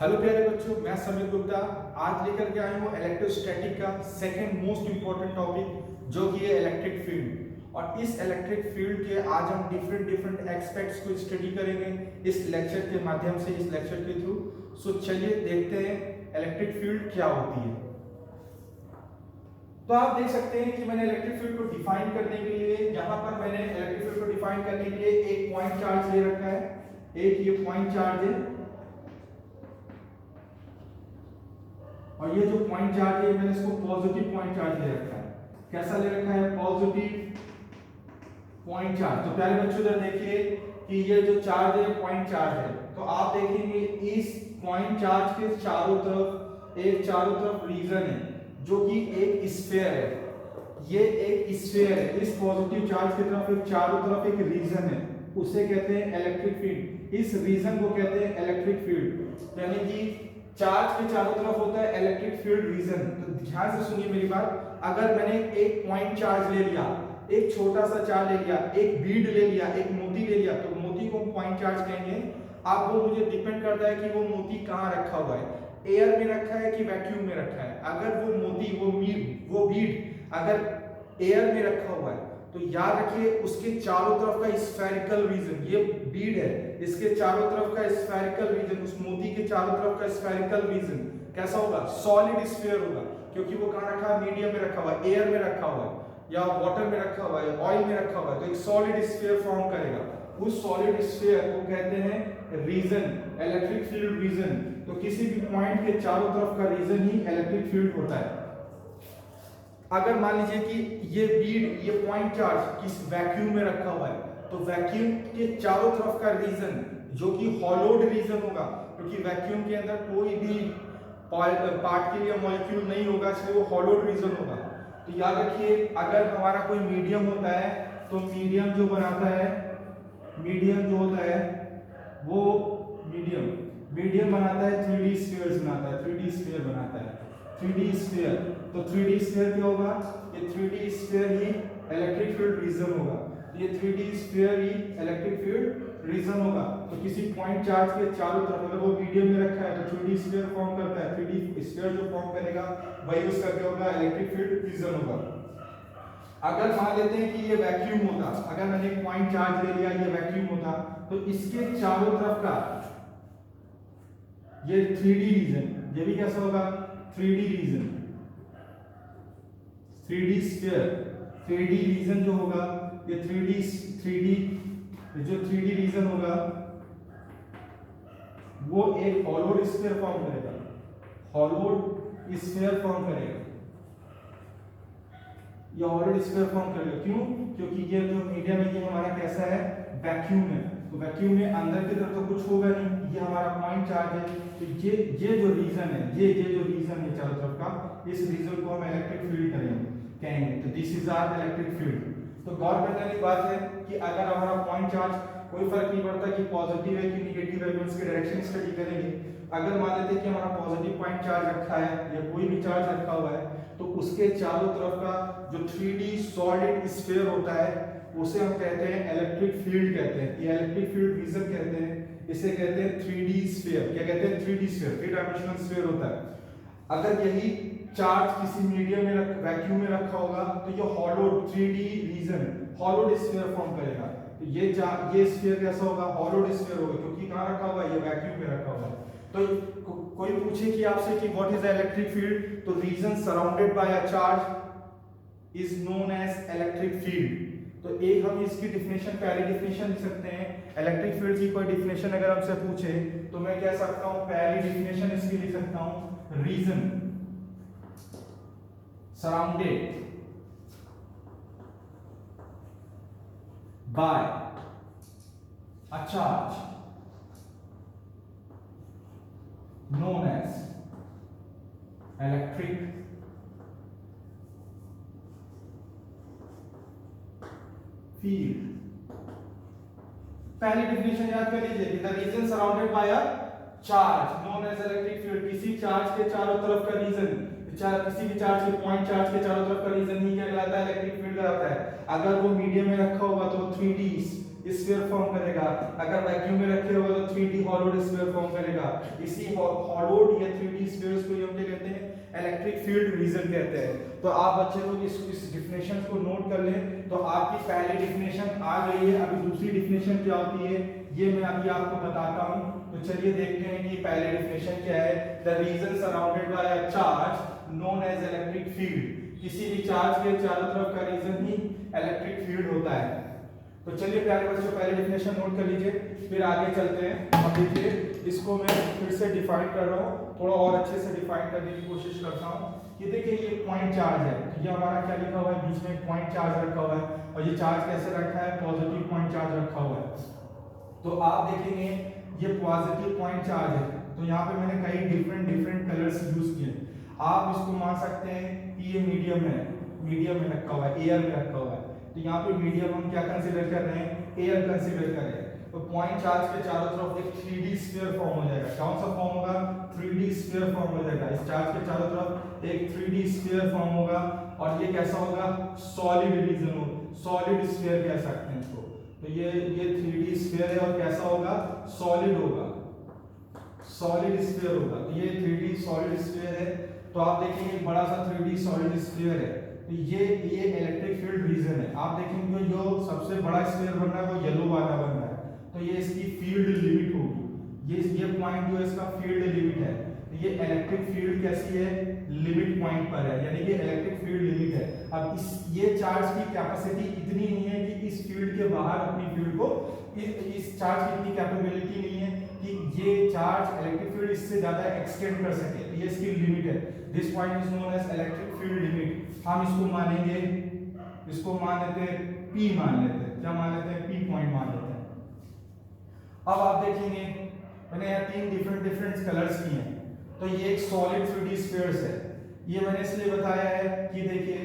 Hello प्यारे बच्चों, मैं समीर गुप्ता आज लेकर के आया हूँ इलेक्ट्रोस्टैटिक का सेकंड मोस्ट इंपॉर्टेंट टॉपिक जो कि है इलेक्ट्रिक फील्ड। और इस इलेक्ट्रिक फील्ड के आज हम डिफरेंट एस्पेक्ट्स को स्टडी करेंगे इस लेक्चर के माध्यम से, इस लेक्चर के थ्रू। सो चलिए देखते हैं इलेक्ट्रिक फील्ड क्या होती है। तो आप देख सकते हैं कि मैंने इलेक्ट्रिक फील्ड को डिफाइन करने के लिए, यहाँ पर मैंने इलेक्ट्रिक फील्ड को डिफाइन करने के लिए एक पॉइंट चार्ज ले रखा है। एक ये पॉइंट चार्ज है और ये जो पॉइंट चार्ज है मैंने इसको पॉजिटिव पॉइंट चार्ज ले रखा है। कैसा ले रखा है? Positive point charge. तो प्यारे बच्चों इधर देखिए कि ये जो चार्ज है पॉइंट चार्ज है। तो आप देखेंगे इस पॉइंट चार्ज के चारों तरफ रीजन है जो कि एक स्फीयर है। ये एक स्फीयर है। इस पॉजिटिव चार्ज की तरफ एक चारों तरफ एक रीजन है, उसे कहते हैं इलेक्ट्रिक फील्ड। इस रीजन को कहते हैं इलेक्ट्रिक फील्ड। यानी कि चार्ज के चारों तरफ होता है इलेक्ट्रिक फील्ड रीजन। तो ध्यान से सुनिए मेरी बात। अगर मैंने एक पॉइंट चार्ज ले लिया, एक छोटा सा चार्ज ले लिया, एक बीड ले लिया, एक मोती ले लिया, तो मोती को हम पॉइंट चार्ज कहेंगे। अब वो मुझे डिपेंड करता है कि वो मोती कहाँ रखा हुआ है, एयर में रखा है कि वैक्यूम में रखा है। अगर वो मोती, वो बीड अगर एयर में रखा हुआ है तो याद रखिए उसके चारों तरफ का स्फेरिकल रीजन, ये बीड है, इसके चारों तरफ का स्फेरिकल रीजन, उस मोती के चारों तरफ का स्फेरिकल रीजन कैसा होगा? सॉलिड स्फीयर होगा। क्योंकि वो कहाँ रखा है? मीडियम में रखा हुआ है, एयर में रखा हुआ है या वाटर में रखा हुआ है, ऑयल में रखा हुआ है, तो एक सॉलिड स्फीयर फॉर्म करेगा। उस सॉलिड स्फीयर को कहते हैं रीजन, इलेक्ट्रिक फील्ड रीजन। तो किसी भी पॉइंट के चारों तरफ का रीजन ही इलेक्ट्रिक फील्ड होता है। अगर मान लीजिए कि ये बीड, ये पॉइंट चार्ज किस वैक्यूम में रखा हुआ है, तो वैक्यूम के चारों तरफ का रीजन जो कि हॉलोड रीजन होगा, क्योंकि वैक्यूम के अंदर कोई भी पार्ट के लिए मॉलिक्यूल नहीं होगा, इसलिए वो हॉलोड रीजन होगा। तो याद रखिए अगर हमारा कोई मीडियम होता है तो मीडियम जो बनाता है, मीडियम जो होता है वो मीडियम बनाता है 3D स्फीयर्स बनाता है, 3D स्फीयर बनाता है, 3D स्फीयर। तो 3D स्फीयर क्या होगा? ये 3D स्फीयर ही इलेक्ट्रिक फील्ड रीजन होगा। ये 3D स्फीयर ही इलेक्ट्रिक फील्ड रीजन होगा। तो किसी पॉइंट चार्ज के चारों तरफ अगर वो मीडियम में रखा है तो 3D स्फीयर फॉर्म करता है। 3D स्फीयर जो फॉर्म करेगा वही उसका क्या होगा? इलेक्ट्रिक फील्ड रीजन होगा। अगर मान लेते हैं कि ये वैक्यूम होता, अगर मैंने एक पॉइंट चार्ज ले लिया, ये वैक्यूम होता, तो इसके चारों तरफ का ये 3D रीजन, ये भी कैसा होगा? 3D reason, 3D sphere, 3D reason जो होगा ये 3D जो 3D रीजन होगा वो एक हॉलोड स्फीयर फॉर्म करेगा, हॉलोड स्फीयर फॉर्म करेगा। ये हॉलोड स्फीयर फॉर्म करेगा। क्यों? क्योंकि ये जो मीडियम है ये हमारा कैसा है? वैक्यूम है। तो वैक्यूम में अंदर की तरफ तो कुछ होगा नहीं, ये हमारा पॉइंट चार्ज है। तो ये जो रीजन है, ये जो रीजन है चारों तरफ का, इस रीजन को हम इलेक्ट्रिक फील्ड कहेंगे। तो this is our electric field. तो गौर करने की बात है कि अगर हमारा पॉइंट चार्ज, कोई फर्क नहीं पड़ता कि पॉजिटिव है कि नेगेटिव है, उसकी डायरेक्शन स्टडी करेंगे। अगर मान लेते हैं कि हमारा पॉजिटिव पॉइंट चार्ज रखा है या कोई भी चार्ज रखा हुआ है, तो उसके चारों तरफ का जो 3D सॉलिड स्फीयर होता है उसे हम कहते हैं इलेक्ट्रिक फील्ड कहते हैं। ये इलेक्ट्रिक फील्ड रीजन कहते हैं। इसे कहते हैं 3D स्फीयर। क्या कहते हैं? 3D स्फीयर, 3 डायमेंशनल स्फीयर होता है। अगर यही चार्ज किसी मीडियम में वैक्यूम में रखा होगा तो ये hollowed 3D region, hollowed sphere form करेगा। तो ये स्फीयर कैसा होगा? हॉलोड स्फीयर होगा, क्योंकि कहाँ रखा हुआ है? ये वैक्यूम में रखा हुआ है। तो कोई पूछे कि आपसे कि व्हाट इज इलेक्ट्रिक फील्ड, तो region surrounded by a charge is known as electric field. तो एक हम इसकी डिफिनेशन, पहली डिफिनेशन लिख सकते हैं। इलेक्ट्रिक फील्ड की कोई डिफिनेशन अगर हमसे पूछे तो मैं कह सकता हूं, पहली डिफिनेशन इसकी लिख सकता हूं, region surrounded by a charge known as electric field। पहली डिफिनेशन याद कर लीजिए कि the region surrounded by a charge known as electric field. किसी चार्ज के चारों तरफ का रीजन, किसी भी चार्ज के पॉइंट चार्ज के चारों तरफ का रीजन ही क्या कहलाता है? इलेक्ट्रिक फील्ड कहलाता है। अगर वो मीडियम में रखा होगा तो 3D स्फीयर फॉर्म करेगा। अगर वैक्यूम में रखे हो तो 3D हॉलोड स्फीयर फॉर्म करेगा। इसी हॉलोड या 3D स्फीयर्स को हम क्या कहते हैं, इलेक्ट्रिक फील्ड रीजन कहते हैं। तो आप बच्चे लोग इस डिफिनेशन को नोट कर लें। तो आपकी पहली डिफिनेशन आ गई है। अभी दूसरी डिफिनेशन क्या होती है ये मैं अभी आपको बताता हूं। तो चलिए देखते हैं कि पहली डिफिनेशन क्या है। The region surrounded by a charge known as electric field. किसी भी चार्ज के चारों तरफ का रीजन ही इलेक्ट्रिक फील्ड होता है। तो चलिए प्यारे बच्चों पहले डिफिनेशन नोट कर लीजिए, फिर आगे चलते हैं। अब देखिए इसको मैं फिर से डिफाइन कर रहा हूँ, थोड़ा और अच्छे से डिफाइन करने की कोशिश करता हूँ। ये देखिए ये पॉइंट चार्ज है। तो ये हमारा क्या लिखा हुआ है, बीच में एक पॉइंट चार्ज रखा हुआ है और ये चार्ज कैसे रखा है, पॉजिटिव पॉइंट चार्ज रखा हुआ है। तो आप देखेंगे ये पॉजिटिव पॉइंट चार्ज है। तो यहाँ पे मैंने कई डिफरेंट कलर्स यूज किए। आप इसको मान सकते हैं कि ये मीडियम है, मीडियम में रखा हुआ है, एयर में रखा हुआ है। तो यहाँ पे मीडियम हम क्या कंसीडर कर रहे हैं, एयर कंसीडर कर रहे हैं। तो पॉइंट चार्ज के चारों तरफ एक 3D स्फीयर फॉर्म हो जाएगा। कौन सा फॉर्म होगा, 3D स्फीयर फॉर्म हो जाएगा। इस चार्ज के चारों तरफ एक 3D स्फीयर फॉर्म होगा और ये कैसा होगा, सॉलिड रीजन हो, सॉलिड स्फीयर कह सकते हैं इसको। तो ये 3D स्फीयर है और कैसा होगा, सॉलिड होगा, सॉलिड स्फीयर होगा। तो ये 3D सॉलिड स्फीयर है। तो आप देखेंगे बड़ा सा 3D सॉलिड स्फीयर है। तो ये इलेक्ट्रिक फील्ड रीजन है। आप देखेंगे जो सबसे बड़ा स्फीयर बन रहा है वो येलो वाला बन रहा है। तो ये इसकी फील्ड लिमिट होगी। ये पॉइंट जो है इसका फील्ड लिमिट है। तो ये इलेक्ट्रिक फील्ड कैसी है, लिमिट पॉइंट पर है, यानी कि इलेक्ट्रिक फील्ड लिमिट है। अब ये चार्ज की कैपेसिटी इतनी नहीं है कि इस फील्ड के बाहर अपनी फील्ड को, इस चार्ज की इतनी कैपेबिलिटी नहीं है कि ये चार्ज इलेक्ट्रिक फील्ड इससे ज्यादा एक्सटेंड कर सके। तो ये इसकी लिमिट है। This point is known as electric field limit. हम इसको मानेंगे, इसको मान लेते हैं P मान लेते हैं। क्या मान लेते हैं, P पॉइंट मान लेते हैं। अब आप देखेंगे मैंने यहाँ 3 डिफरेंट कलर्स किए हैं। तो ये एक सॉलिड 3D स्फीयर्स है। ये मैंने इसलिए बताया है कि देखिए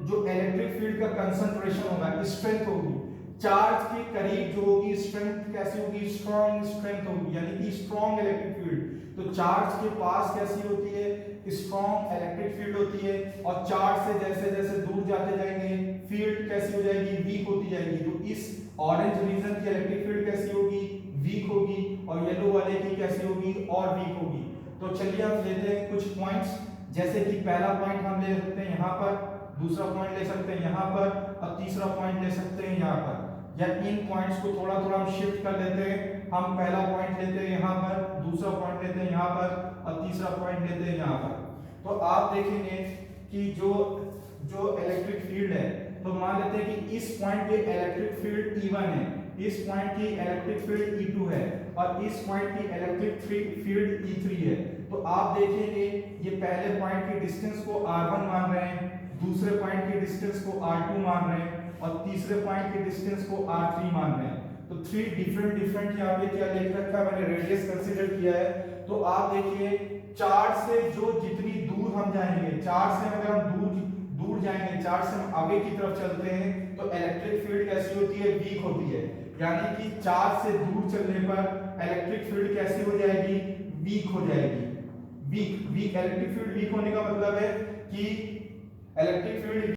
जो इलेक्ट्रिक फील्ड का कंसंट्रेशन होगा, स्ट्रेंथ होगी, चार्ज के करीब जो होगी स्ट्रेंथ कैसी होगी, स्ट्रॉन्ग स्ट्रेंथ होगी, यानी कि स्ट्रॉन्ग इलेक्ट्रिक फील्ड। तो चार्ज के पास कैसी होती है, स्ट्रॉन्ग इलेक्ट्रिक फील्ड होती है। और चार्ज से जैसे जैसे दूर जाते जाएंगे फील्ड कैसी हो जाएगी, वीक होती जाएगी। तो इस ऑरेंज रीजन की इलेक्ट्रिक फील्ड कैसी होगी, वीक होगी, और येलो वाले की कैसी होगी, और वीक होगी। तो चलिए हम लेते हैं कुछ पॉइंट्स, जैसे कि पहला पॉइंट हम ले सकते हैं यहाँ पर, दूसरा पॉइंट ले सकते हैं यहाँ पर, और तीसरा पॉइंट ले सकते हैं यहाँ पर। या इन पॉइंट्स को थोड़ा थोड़ा हम शिफ्ट कर लेते हैं। हम पहला पॉइंट लेते हैं यहाँ पर, दूसरा पॉइंट लेते हैं यहाँ पर, और तीसरा पॉइंट लेते हैं यहाँ पर। तो आप देखेंगे कि जो इलेक्ट्रिक फील्ड है, तो मान लेते हैं कि इस पॉइंट पे इलेक्ट्रिक फील्ड E1 है, इस पॉइंट की इलेक्ट्रिक फील्ड E2 है, और इस पॉइंट की इलेक्ट्रिक फील्ड E3 है। तो आप देखेंगे ये पहले पॉइंट की डिस्टेंस को R1 मान रहे हैं, दूसरे पॉइंट की डिस्टेंस को R2 मान रहे हैं, और तीसरे पॉइंट की डिस्टेंस को R3 मान रहे हैं। तो 3 डिफरेंट यहाँ पे क्या लिख रखा है, मैंने रेडियस कंसीडर किया है। तो आप देखिए चार्ज से जो जितनी दूर हम जाएंगे, चार्ज से अगर हम दूर जाएंगे, चार्ज से हम आगे की तरफ चलते हैं, तो इलेक्ट्रिक फील्ड कैसी होती है, वीक होती है। यानी कि चार्ज से दूर चलने पर इलेक्ट्रिक फील्ड कैसी हो जाएगी, वीक हो जाएगी। वीक इलेक्ट्रिक फील्ड वीक होने का मतलब है कि इलेक्ट्रिक फील्ड